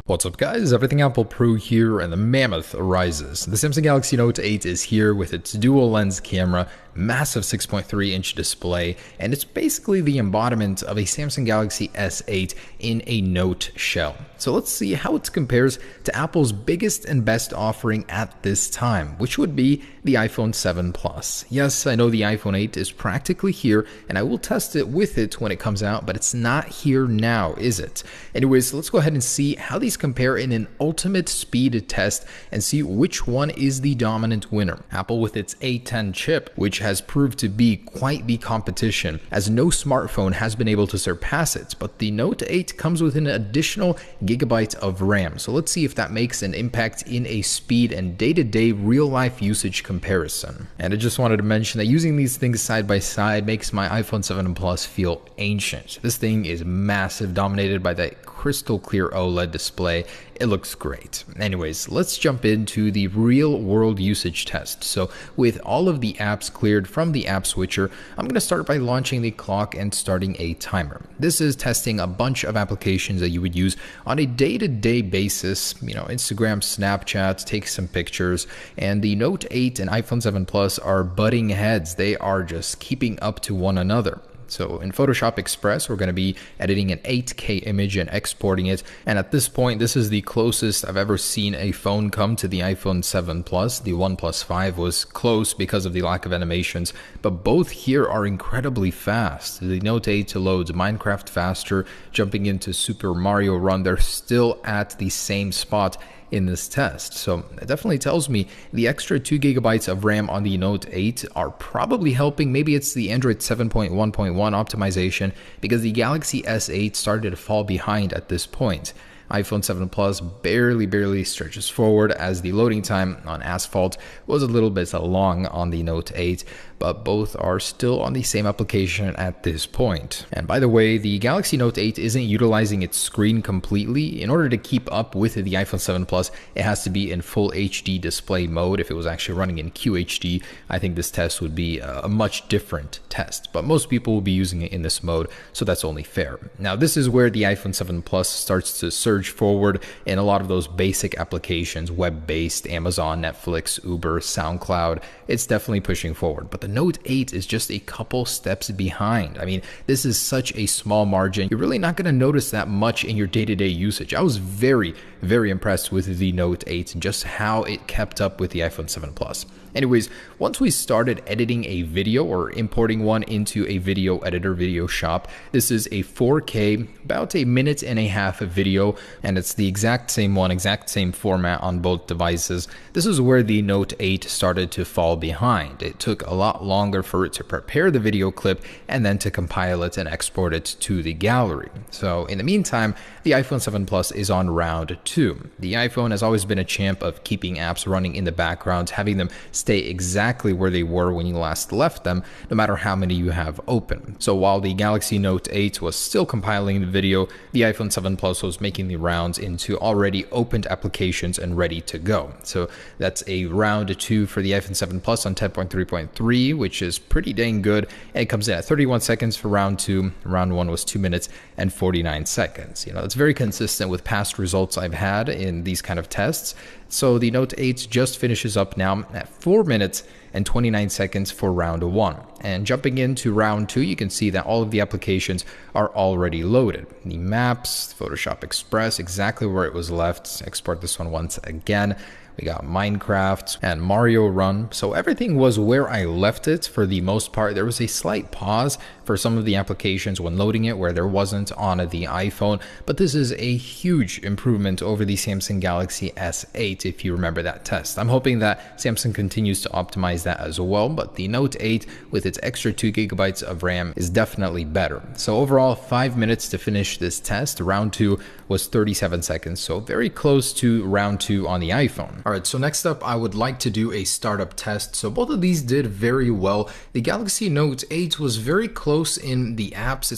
What's up guys, Everything Apple Pro here and the mammoth arises. The Samsung Galaxy Note 8 is here with its dual lens camera, massive 6.3-inch display, and it's basically the embodiment of a Samsung Galaxy S8 in a Note shell. So let's see how it compares to Apple's biggest and best offering at this time, which would be the iPhone 7 Plus. Yes, I know the iPhone 8 is practically here, and I will test it with it when it comes out, but it's not here now, is it? Anyways, let's go ahead and see how these compare in an ultimate speed test and see which one is the dominant winner. Apple with its A10 chip, which has proved to be quite the competition, as no smartphone has been able to surpass it, but the Note 8 comes with an additional gigabyte of RAM. So let's see if that makes an impact in a speed and day-to-day real-life usage comparison. And I just wanted to mention that using these things side by side makes my iPhone 7 Plus feel ancient. This thing is massive, dominated by that crystal clear OLED display. It looks great. Anyways, let's jump into the real world usage test. So with all of the apps cleared from the app switcher, I'm going to start by launching the clock and starting a timer. This is testing a bunch of applications that you would use on a day-to-day basis, Instagram, Snapchat, take some pictures, and the Note 8 and iPhone 7 Plus are butting heads. They are just keeping up to one another. So in Photoshop Express, we're going to be editing an 8K image and exporting it. And at this point, this is the closest I've ever seen a phone come to the iPhone 7 Plus. The OnePlus 5 was close because of the lack of animations, but both here are incredibly fast. The Note 8 loads Minecraft faster, jumping into Super Mario Run. They're still at the same spot in this test. So it definitely tells me the extra 2 gigabytes of RAM on the Note 8 are probably helping. Maybe it's the Android 7.1.1 optimization, because the Galaxy S8 started to fall behind at this point. iPhone 7 Plus barely stretches forward, as the loading time on Asphalt was a little bit long on the Note 8, but both are still on the same application at this point. And by the way, the Galaxy Note 8 isn't utilizing its screen completely. In order to keep up with the iPhone 7 Plus, it has to be in full HD display mode. If it was actually running in QHD, I think this test would be a much different test, but most people will be using it in this mode, so that's only fair. Now, this is where the iPhone 7 Plus starts to surge forward in a lot of those basic applications, web-based, Amazon, Netflix, Uber, SoundCloud. It's definitely pushing forward, but the Note 8 is just a couple steps behind. I mean, this is such a small margin. You're really not going to notice that much in your day-to-day usage. I was very impressed with the Note 8 and just how it kept up with the iPhone 7 Plus. Anyways, once we started editing a video or importing one into a video editor, Video Shop, this is a 4K, about a minute and a half video, and it's the exact same format on both devices. This is where the Note 8 started to fall behind. It took a lot longer for it to prepare the video clip and then to compile it and export it to the gallery. So in the meantime, the iPhone 7 Plus is on round 2. The iPhone has always been a champ of keeping apps running in the background, having them stay exactly where they were when you last left them, no matter how many you have open. So while the Galaxy Note 8 was still compiling the video, the iPhone 7 Plus was making the rounds into already opened applications and ready to go. So that's a round 2 for the iPhone 7 Plus on 10.3.3, which is pretty dang good. And it comes in at 31 seconds for round 2. Round 1 was 2 minutes and 49 seconds. It's very consistent with past results I've had in these kind of tests. So the Note 8 just finishes up now at 4 minutes and 29 seconds for round 1. And jumping into round 2, you can see that all of the applications are already loaded. The Maps, Photoshop Express, exactly where it was left. Export this one once again. We got Minecraft and Mario Run. So everything was where I left it for the most part. There was a slight pause for some of the applications when loading it where there wasn't on the iPhone, but this is a huge improvement over the Samsung Galaxy S8 if you remember that test. I'm hoping that Samsung continues to optimize that as well, but the Note 8 with its extra 2 gigabytes of RAM is definitely better. So overall, 5 minutes to finish this test. Round 2 was 37 seconds, so very close to round 2 on the iPhone. Alright, so next up, I would like to do a startup test. So both of these did very well. The Galaxy Note 8 was very close in the apps.